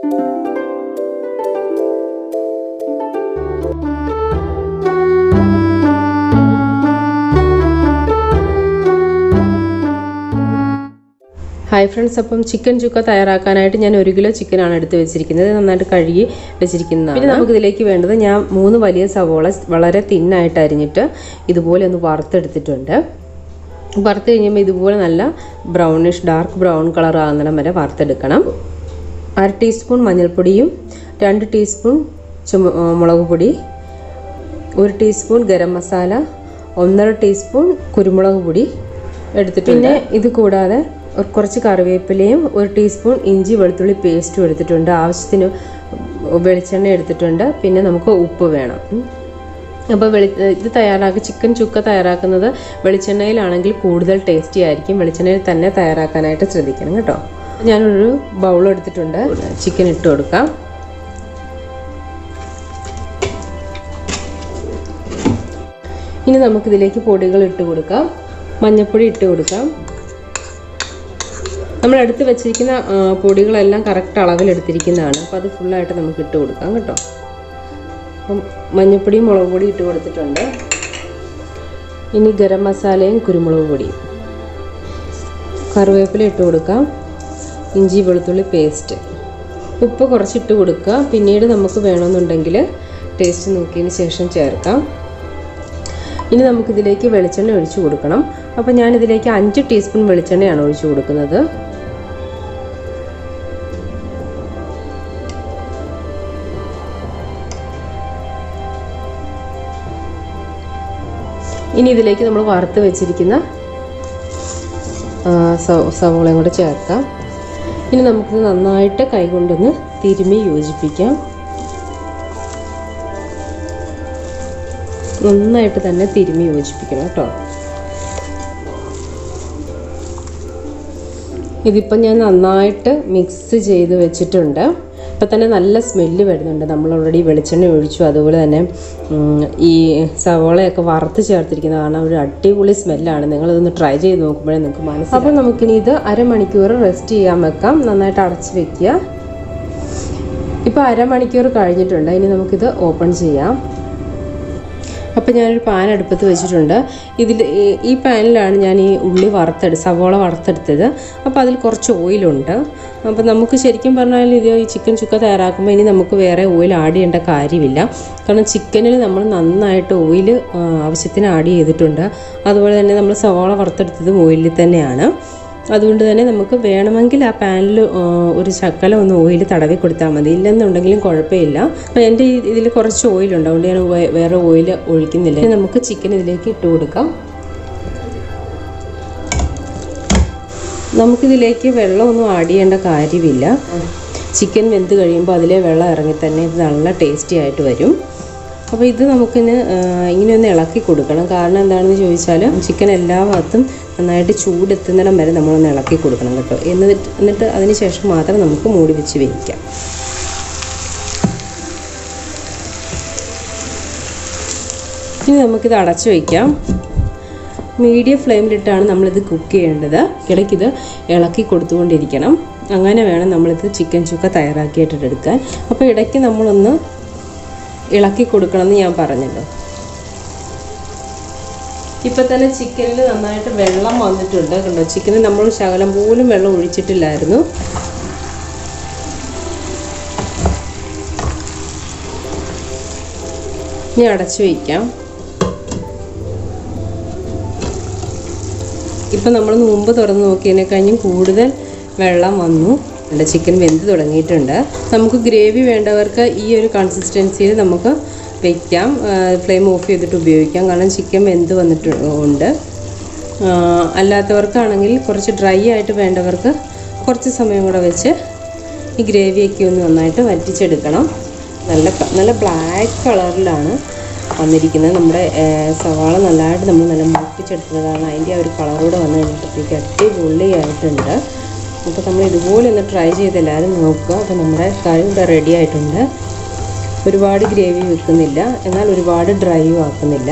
Hi friends, അപ്പം chicken chukka തയ്യാറാക്കാനായിട്ട് ഞാൻ 1 കിലോ ചിക്കൻ ആണ് എടുത്ത് വെച്ചിരിക്കുന്നത്. നന്നായിട്ട് കഴുകി വെച്ചിരിക്കുന്നതാണ്. പിന്നെ നമുക്ക് ഇതിലേക്ക് വേണ്ടത് ഞാൻ 3 വലിയ സവോള വളരെ തിന്നായിട്ട് അരിഞ്ഞിട്ട് ഇതുപോലെ ഒന്ന് വറുത്തെടുത്തിട്ടുണ്ട്. വറുത്ത് കഴിയുമ്പോൾ ഇതുപോലെ നല്ല ബ്രൗണിഷ് ഡാർക്ക് ബ്രൗൺ കളർ ആകുന്നിടം വരെ വറുത്തെടുക്കണം. 1/2 ടീസ്പൂൺ മഞ്ഞൾപ്പൊടിയും 2 ടീസ്പൂൺ മുളക് പൊടി, 1 ടീസ്പൂൺ ഗരം മസാല, 1.5 ടീസ്പൂൺ കുരുമുളക് പൊടി എടുത്തിട്ടുണ്ട്. പിന്നെ ഇത് കൂടാതെ കുറച്ച് കറിവേപ്പിലയും 1 ടീസ്പൂൺ ഇഞ്ചി വെളുത്തുള്ളി പേസ്റ്റും എടുത്തിട്ടുണ്ട്. ആവശ്യത്തിന് വെളിച്ചെണ്ണ എടുത്തിട്ടുണ്ട്. പിന്നെ നമുക്ക് ഉപ്പ് വേണം. അപ്പോൾ ഇത് ചിക്കൻ ചുക്ക തയ്യാറാക്കുന്നത് വെളിച്ചെണ്ണയിലാണെങ്കിൽ കൂടുതൽ ടേസ്റ്റി ആയിരിക്കും. വെളിച്ചെണ്ണയിൽ തന്നെ തയ്യാറാക്കാനായിട്ട് ശ്രദ്ധിക്കണം കേട്ടോ. ഞാനൊരു ബൗൾ എടുത്തിട്ടുണ്ട്. ചിക്കൻ ഇട്ട് കൊടുക്കാം. ഇനി നമുക്കിതിലേക്ക് പൊടികൾ ഇട്ട് കൊടുക്കാം. മഞ്ഞൾപ്പൊടി ഇട്ട് കൊടുക്കാം. നമ്മൾ എടുത്ത് വെച്ചിരിക്കുന്ന പൊടികളെല്ലാം കറക്റ്റ് അളവിലെടുത്തിരിക്കുന്നതാണ്. അപ്പോൾ അത് ഫുള്ളായിട്ട് നമുക്ക് ഇട്ട് കൊടുക്കാം കേട്ടോ. അപ്പം മഞ്ഞൾപ്പൊടിയും മുളക് പൊടി ഇട്ട് കൊടുത്തിട്ടുണ്ട്. ഇനി ഗരം മസാലയും കുരുമുളക് പൊടിയും, കറിവേപ്പില ഇട്ട് കൊടുക്കാം, ഇഞ്ചി വെളുത്തുള്ളി പേസ്റ്റ്, ഉപ്പ് കുറച്ചിട്ട് കൊടുക്കുക. പിന്നീട് നമുക്ക് വേണമെന്നുണ്ടെങ്കിൽ ടേസ്റ്റ് നോക്കിയതിന് ശേഷം ചേർക്കാം. ഇനി നമുക്കിതിലേക്ക് വെളിച്ചെണ്ണ ഒഴിച്ചു കൊടുക്കണം. അപ്പോൾ ഞാനിതിലേക്ക് 5 ടീസ്പൂൺ വെളിച്ചെണ്ണയാണ് ഒഴിച്ചു കൊടുക്കുന്നത്. ഇനി ഇതിലേക്ക് നമ്മൾ വറുത്ത് വെച്ചിരിക്കുന്ന സവോളയും കൂടെ ചേർക്കാം. ഇനി നമുക്കിത് നന്നായിട്ട് കൈകൊണ്ടൊന്ന് തിരുമ്മി യോജിപ്പിക്കാം. നന്നായിട്ട് തന്നെ തിരുമ്മി യോജിപ്പിക്കണം കേട്ടോ. ഇതിപ്പം ഞാൻ നന്നായിട്ട് മിക്സ് ചെയ്ത് വെച്ചിട്ടുണ്ട്. ഇപ്പം തന്നെ നല്ല സ്മെല്ല് വരുന്നുണ്ട്. നമ്മൾ ഓൾറെഡി വെളിച്ചെണ്ണ ഒഴിച്ചു. അതുപോലെ തന്നെ ഈ സവോളയൊക്കെ വറുത്ത് ചേർത്തിരിക്കുന്നത് കാരണം ഒരു അടിപൊളി സ്മെല്ലാണ്. നിങ്ങളിതൊന്ന് ട്രൈ ചെയ്ത് നോക്കുമ്പോഴേ നിങ്ങൾക്ക് മനസ്സിലാവും. അപ്പോൾ നമുക്കിനി ഇത് അരമണിക്കൂർ റെസ്റ്റ് ചെയ്യാൻ വെക്കാം. നന്നായിട്ട് അടച്ച് വെക്കുക. ഇപ്പോൾ അരമണിക്കൂർ കഴിഞ്ഞിട്ടുണ്ട്. ഇനി നമുക്കിത് ഓപ്പൺ ചെയ്യാം. അപ്പോൾ ഞാനൊരു പാൻ അടുപ്പത്ത് വെച്ചിട്ടുണ്ട്. ഈ പാനിലാണ് ഞാൻ ഈ സവോള വറുത്തെടുത്തത്. അപ്പോൾ അതിൽ കുറച്ച് ഓയിലുണ്ട്. അപ്പോൾ നമുക്ക് ശരിക്കും പറഞ്ഞാൽ ഈ ചിക്കൻ ചുക്ക തയ്യാറാക്കുമ്പോൾ ഇനി നമുക്ക് വേറെ ഓയിൽ ആഡ് ചെയ്യേണ്ട കാര്യമില്ല. കാരണം ചിക്കനിൽ നമ്മൾ നന്നായിട്ട് ഓയിൽ ആവശ്യത്തിന് ആഡ് ചെയ്തിട്ടുണ്ട്. അതുപോലെ തന്നെ നമ്മൾ സവോള വറുത്തെടുത്തതും ഓയിലിൽ തന്നെയാണ്. അതുകൊണ്ട് തന്നെ നമുക്ക് വേണമെങ്കിൽ ആ പാനിൽ ഒരു ശകലം ഒന്ന് ഓയിൽ തടവി കൊടുത്താൽ മതി. ഇല്ലെന്നുണ്ടെങ്കിലും കുഴപ്പമില്ല. അപ്പോൾ എൻ്റെ ഇതിൽ കുറച്ച് ഓയിലുണ്ട്. അതുകൊണ്ട് ഞാൻ വേറെ ഓയിൽ ഒഴിക്കുന്നില്ല. നമുക്ക് ചിക്കൻ ഇതിലേക്ക് ഇട്ട് കൊടുക്കാം. നമുക്കിതിലേക്ക് വെള്ളമൊന്നും ആഡ് ചെയ്യേണ്ട കാര്യമില്ല. ചിക്കൻ വെന്ത് കഴിയുമ്പോൾ അതിലെ വെള്ളം ഇറങ്ങി തന്നെ ഇത് നല്ല ടേസ്റ്റി ആയിട്ട് വരും. അപ്പോൾ ഇത് നമുക്കിന് ഇങ്ങനെ ഒന്ന് ഇളക്കി കൊടുക്കണം. കാരണം എന്താണെന്ന് ചോദിച്ചാൽ ചിക്കൻ എല്ലാ ഭാഗത്തും നന്നായിട്ട് ചൂടെത്തുന്നിടം വരെ നമ്മളൊന്ന് ഇളക്കി കൊടുക്കണം കേട്ടോ. എന്നിട്ട് അതിന് ശേഷം മാത്രം നമുക്ക് മൂടി വെച്ച് വേവിക്കാം. ഇനി നമുക്കിത് അടച്ച് വയ്ക്കാം. മീഡിയം ഫ്ലെയിമിലിട്ടാണ് നമ്മളിത് കുക്ക് ചെയ്യേണ്ടത്. ഇടയ്ക്കിത് ഇളക്കി കൊടുത്തുകൊണ്ടിരിക്കണം. അങ്ങനെ വേണം നമ്മളിത് ചിക്കൻ ചുക്ക തയ്യാറാക്കിയിട്ടെടുക്കാൻ. അപ്പോൾ ഇടയ്ക്ക് നമ്മളൊന്ന് ഇളക്കി കൊടുക്കണമെന്ന് ഞാൻ പറഞ്ഞല്ലോ. ഇപ്പം തന്നെ ചിക്കനിൽ നന്നായിട്ട് വെള്ളം വന്നിട്ടുണ്ട് കണ്ടോ. ചിക്കനിൽ നമ്മൾ ശകലം പോലും വെള്ളം ഒഴിച്ചിട്ടില്ലായിരുന്നു. ഇനി അടച്ചു വയ്ക്കാം. ഇപ്പം നമ്മൾ മുമ്പ് തുറന്ന് നോക്കിയതിനേക്കാളും കൂടുതൽ വെള്ളം വന്നു. ചിക്കൻ വെന്ത് തുടങ്ങിയിട്ടുണ്ട്. നമുക്ക് ഗ്രേവി വേണ്ടവർക്ക് ഈ ഒരു കൺസിസ്റ്റൻസിയിൽ നമുക്ക് വയ്ക്കാം. ഫ്ലെയിം ഓഫ് ചെയ്തിട്ട് ഉപയോഗിക്കാം. കാരണം ചിക്കൻ വെന്ത് വന്നിട്ടുണ്ട്. അല്ലാത്തവർക്കാണെങ്കിൽ കുറച്ച് ഡ്രൈ ആയിട്ട് വേണ്ടവർക്ക് കുറച്ച് സമയം കൂടെ വെച്ച് ഈ ഗ്രേവിയൊക്കെ ഒന്ന് നന്നായിട്ട് വറ്റിച്ചെടുക്കണം. നല്ല ബ്ലാക്ക് കളറിലാണ് വന്നിരിക്കുന്നത്. നമ്മുടെ സവാള നല്ലതായിട്ട് നമ്മൾ നല്ല മൂപ്പിച്ചെടുക്കുന്നതാണ്. അതിൻ്റെ ആ ഒരു കളറൂടെ വന്നു കഴിഞ്ഞിട്ടത്തേക്ക് അടിപൊളിയായിട്ടുണ്ട്. അപ്പോൾ നമ്മൾ ഇതുപോലെ ഒന്ന് ട്രൈ ചെയ്ത് എല്ലാവരും നോക്കുക. അപ്പോൾ നമ്മുടെ കറി ഇവിടെ റെഡി ആയിട്ടുണ്ട്. ഒരുപാട് ഗ്രേവി വെക്കുന്നില്ല, എന്നാൽ ഒരുപാട് ഡ്രൈയും ആക്കുന്നില്ല.